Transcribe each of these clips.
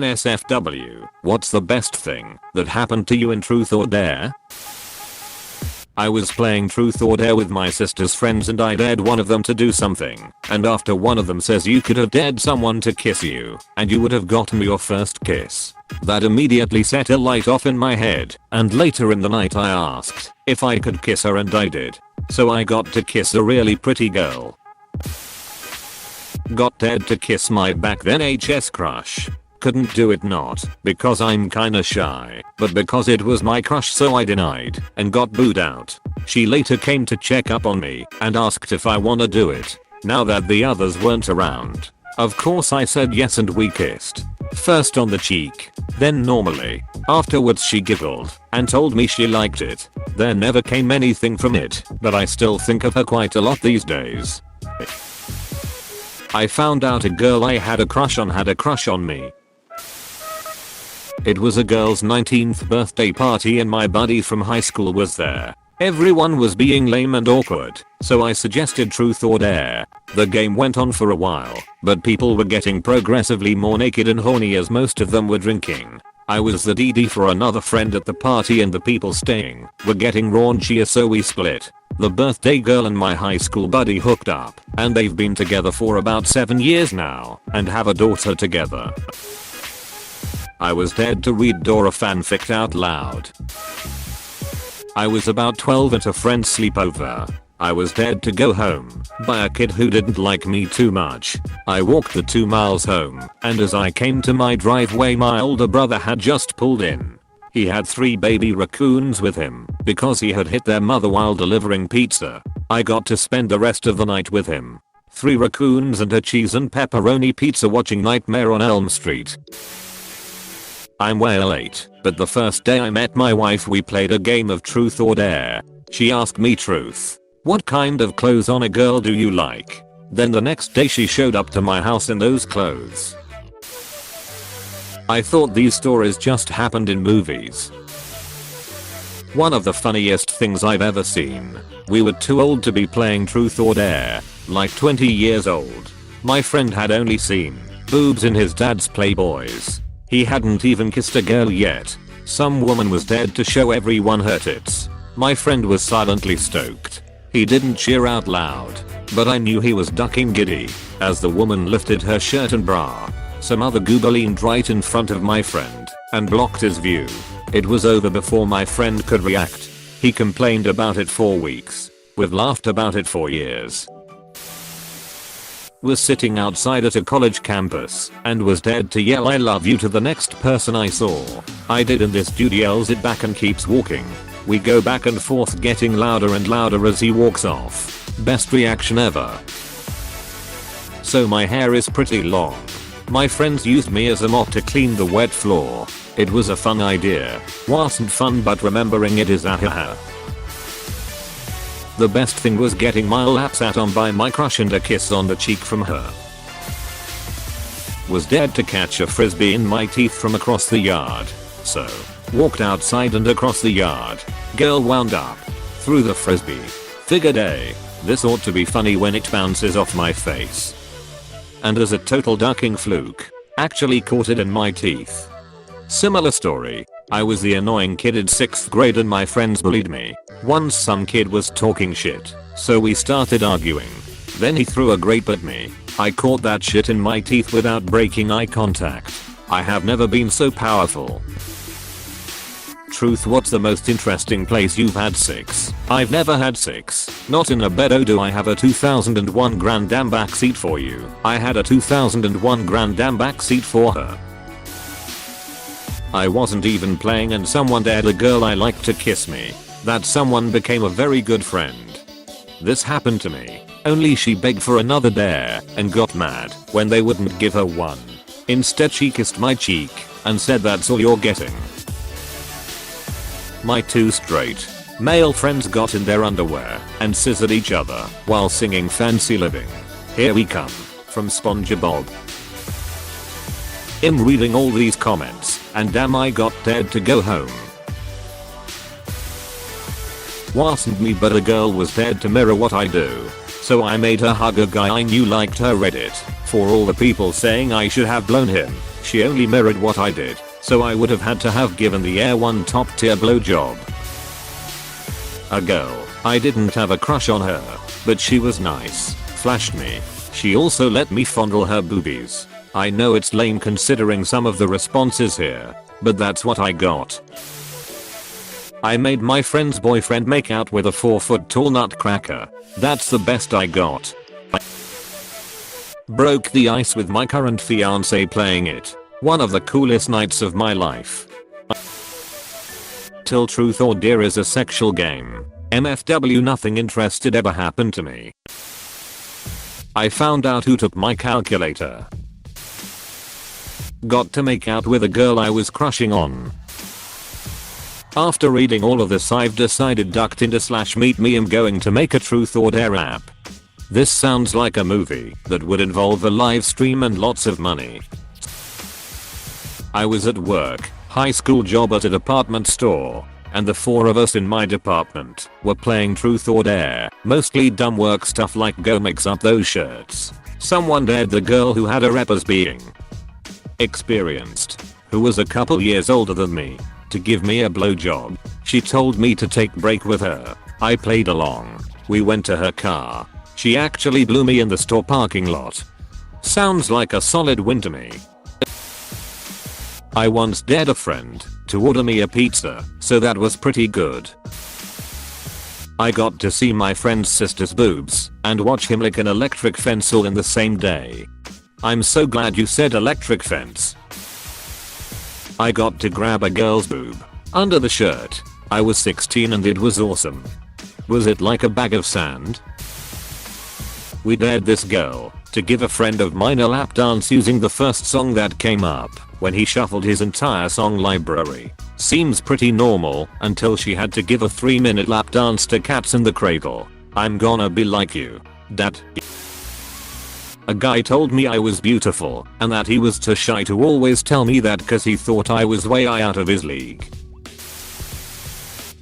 NSFW, what's the best thing that happened to you in Truth or Dare? I was playing Truth or Dare with my sister's friends and I dared one of them to do something, and after one of them says you could have dared someone to kiss you, and you would have gotten your first kiss. That immediately set a light off in my head, and later in the night I asked if I could kiss her and I did. So I got to kiss a really pretty girl. Got dared to kiss my back then HS crush. Couldn't do it not because I'm kinda shy, but because it was my crush so I denied and got booed out. She later came to check up on me and asked if I wanna do it, now that the others weren't around. Of course I said yes and we kissed. First on the cheek, then normally. Afterwards she giggled and told me she liked it. There never came anything from it, but I still think of her quite a lot these days. I found out a girl I had a crush on me. It was a girl's 19th birthday party and my buddy from high school was there. Everyone was being lame and awkward, so I suggested Truth or Dare. The game went on for a while, but people were getting progressively more naked and horny as most of them were drinking. I was the DD for another friend at the party and the people staying were getting raunchier so we split. The birthday girl and my high school buddy hooked up, and they've been together for about 7 years now, and have a daughter together. I was dared to read Dora fanfic out loud. I was about 12 at a friend's sleepover. I was dared to go home by a kid who didn't like me too much. I walked the 2 miles home, and as I came to my driveway my older brother had just pulled in. He had 3 baby raccoons with him because he had hit their mother while delivering pizza. I got to spend the rest of the night with him. 3 raccoons and a cheese and pepperoni pizza watching Nightmare on Elm Street. I'm way late, but the first day I met my wife we played a game of Truth or Dare. She asked me truth. What kind of clothes on a girl do you like? Then the next day she showed up to my house in those clothes. I thought these stories just happened in movies. One of the funniest things I've ever seen. We were too old to be playing Truth or Dare, like 20 years old. My friend had only seen boobs in his dad's Playboys. He hadn't even kissed a girl yet. Some woman was dared to show everyone her tits. My friend was silently stoked. He didn't cheer out loud, but I knew he was ducking giddy as the woman lifted her shirt and bra. Some other goober leaned right in front of my friend and blocked his view. It was over before my friend could react. He complained about it for weeks. We've laughed about it for years. Was sitting outside at a college campus and was dared to yell I love you to the next person I saw. I did and this dude yells it back and keeps walking. We go back and forth getting louder and louder as he walks off. Best reaction ever. So my hair is pretty long. My friends used me as a mop to clean the wet floor. It was a fun idea. Wasn't fun but remembering it is ahaha. The best thing was getting my lap sat on by my crush and a kiss on the cheek from her. Was dared to catch a frisbee in my teeth from across the yard. So, walked outside and across the yard. Girl wound up. Threw the frisbee. Figured this ought to be funny when it bounces off my face. And as a total ducking fluke, actually caught it in my teeth. Similar story. I was the annoying kid in 6th grade and my friends bullied me. Once some kid was talking shit, so we started arguing. Then he threw a grape at me. I caught that shit in my teeth without breaking eye contact. I have never been so powerful. Truth, what's the most interesting place you've had sex? I've never had sex. Not in a bed. Oh, do I have a 2001 Grand Dam backseat for you? I had a 2001 Grand Dam backseat for her. I wasn't even playing and someone dared a girl I liked to kiss me. That someone became a very good friend. This happened to me, only she begged for another dare and got mad when they wouldn't give her one. Instead she kissed my cheek and said that's all you're getting. My 2 straight male friends got in their underwear and scissored each other while singing Fancy Living. Here we come from SpongeBob. I'm reading all these comments and damn I got dared to go home. Wasn't me but a girl was dared to mirror what I do. So I made her hug a guy I knew liked her Reddit for all the people saying I should have blown him. She only mirrored what I did, so I would have had to have given the air one top tier blowjob. A girl, I didn't have a crush on her, but she was nice, flashed me. She also let me fondle her boobies. I know it's lame considering some of the responses here, but that's what I got. I made my friend's boyfriend make out with a 4-foot tall nutcracker. That's the best I got. Broke the ice with my current fiance playing it. One of the coolest nights of my life. Till Truth or Dare is a sexual game. MFW, nothing interested ever happened to me. I found out who took my calculator. Got to make out with a girl I was crushing on. After reading all of this, I've decided ducked into /meet me. I'm going to make a Truth or Dare app. This sounds like a movie that would involve a live stream and lots of money. I was at work, high school job at a department store, and the 4 of us in my department were playing Truth or Dare, mostly dumb work stuff like go mix up those shirts. Someone dared the girl who had a rep as being experienced, who was a couple years older than me, to give me a blowjob. She told me to take break with her. I played along. We went to her car. She actually blew me in the store parking lot. Sounds like a solid win to me. I once dared a friend to order me a pizza, so that was pretty good. I got to see my friend's sister's boobs and watch him lick an electric fence all in the same day. I'm so glad you said electric fence. I got to grab a girl's boob under the shirt. I was 16 and it was awesome. Was it like a bag of sand? We dared this girl to give a friend of mine a lap dance using the first song that came up when he shuffled his entire song library. Seems pretty normal until she had to give a 3-minute lap dance to Cats in the Cradle. I'm gonna be like you, Dad. A guy told me I was beautiful and that he was too shy to always tell me that cause he thought I was way out of his league.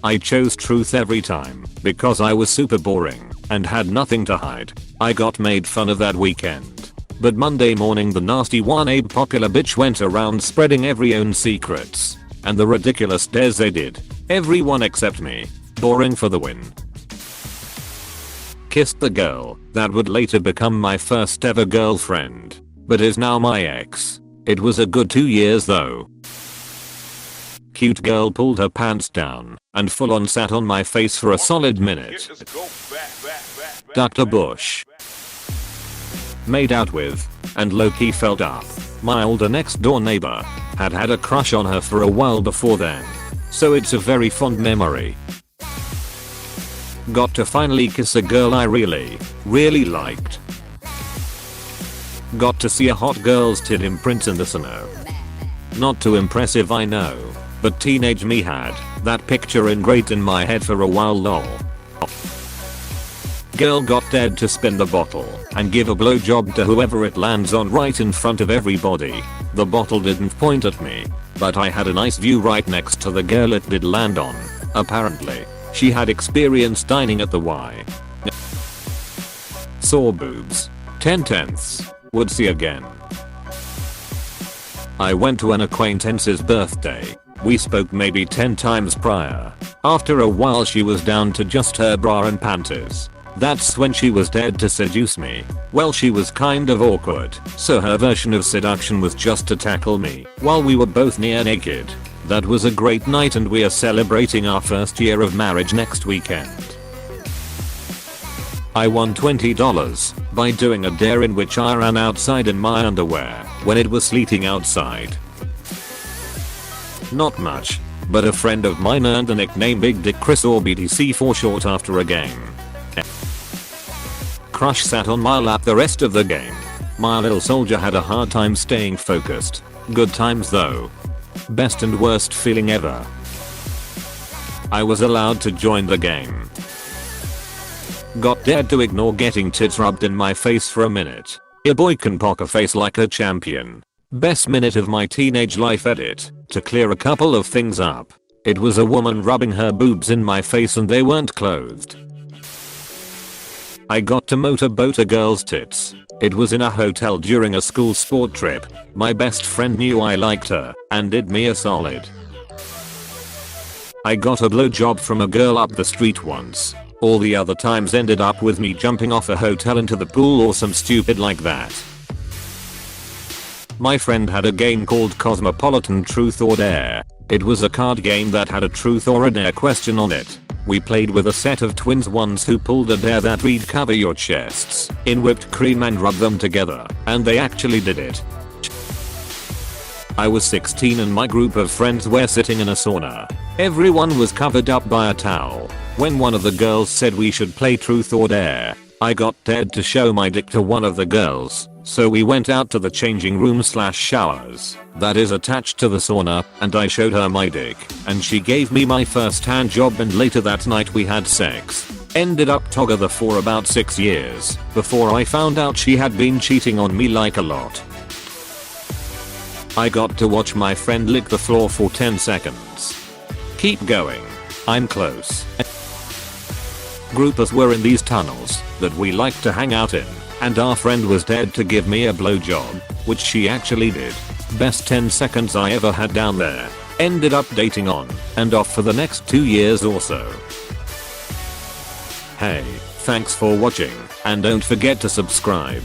I chose truth every time because I was super boring and had nothing to hide. I got made fun of that weekend. But Monday morning the nasty one Abe popular bitch went around spreading every own secrets. And the ridiculous dares they did. Everyone except me. Boring for the win. Kissed the girl that would later become my first ever girlfriend, but is now my ex. It was a good 2 years though. Cute girl pulled her pants down and full on sat on my face for a solid minute. Ducked a bush. Made out with and low-key felt up. My older next door neighbor had had a crush on her for a while before then, so it's a very fond memory. Got to finally kiss a girl I really liked. Got to see a hot girl's tit imprint in the snow. Not too impressive I know, but teenage me had that picture ingrained in my head for a while lol. Girl got dared to spin the bottle and give a blowjob to whoever it lands on right in front of everybody. The bottle didn't point at me, but I had a nice view right next to the girl it did land on. Apparently, she had experience dining at the Y. Saw boobs. 10/10. Would see again. I went to an acquaintance's birthday. We spoke maybe 10 times prior. After a while she was down to just her bra and panties. That's when she was dared to seduce me. Well, she was kind of awkward, so her version of seduction was just to tackle me while we were both near naked. That was a great night and we are celebrating our first year of marriage next weekend. I won $20 by doing a dare in which I ran outside in my underwear when it was sleeting outside. Not much, but a friend of mine earned the nickname Big Dick Chris or BDC for short after a game. Crush sat on my lap the rest of the game. My little soldier had a hard time staying focused. Good times though. Best and worst feeling ever. I was allowed to join the game. Got dared to ignore getting tits rubbed in my face for a minute. Your boy can poker face like a champion. Best minute of my teenage life edit. To clear a couple of things up. It was a woman rubbing her boobs in my face and they weren't clothed. I got to motorboat a girl's tits. It was in a hotel during a school sport trip. My best friend knew I liked her and did me a solid. I got a blowjob from a girl up the street once. All the other times ended up with me jumping off a hotel into the pool or some stupid like that. My friend had a game called Cosmopolitan Truth or Dare. It was a card game that had a truth or a dare question on it. We played with a set of twins once who pulled a dare that read cover your chests in whipped cream and rub them together, and they actually did it. I was 16 and my group of friends were sitting in a sauna. Everyone was covered up by a towel. When one of the girls said we should play truth or dare, I got dared to show my dick to one of the girls. So we went out to the changing room / showers that is attached to the sauna, and I showed her my dick, and she gave me my first hand job, and later that night we had sex. Ended up together for about 6 years before I found out she had been cheating on me like a lot. I got to watch my friend lick the floor for 10 seconds. Keep going. I'm close. Groupers were in these tunnels that we liked to hang out in, and our friend was dared to give me a blowjob, which she actually did. Best 10 seconds I ever had down there. Ended up dating on and off for the next 2 years or so. Hey, thanks for watching, and don't forget to subscribe.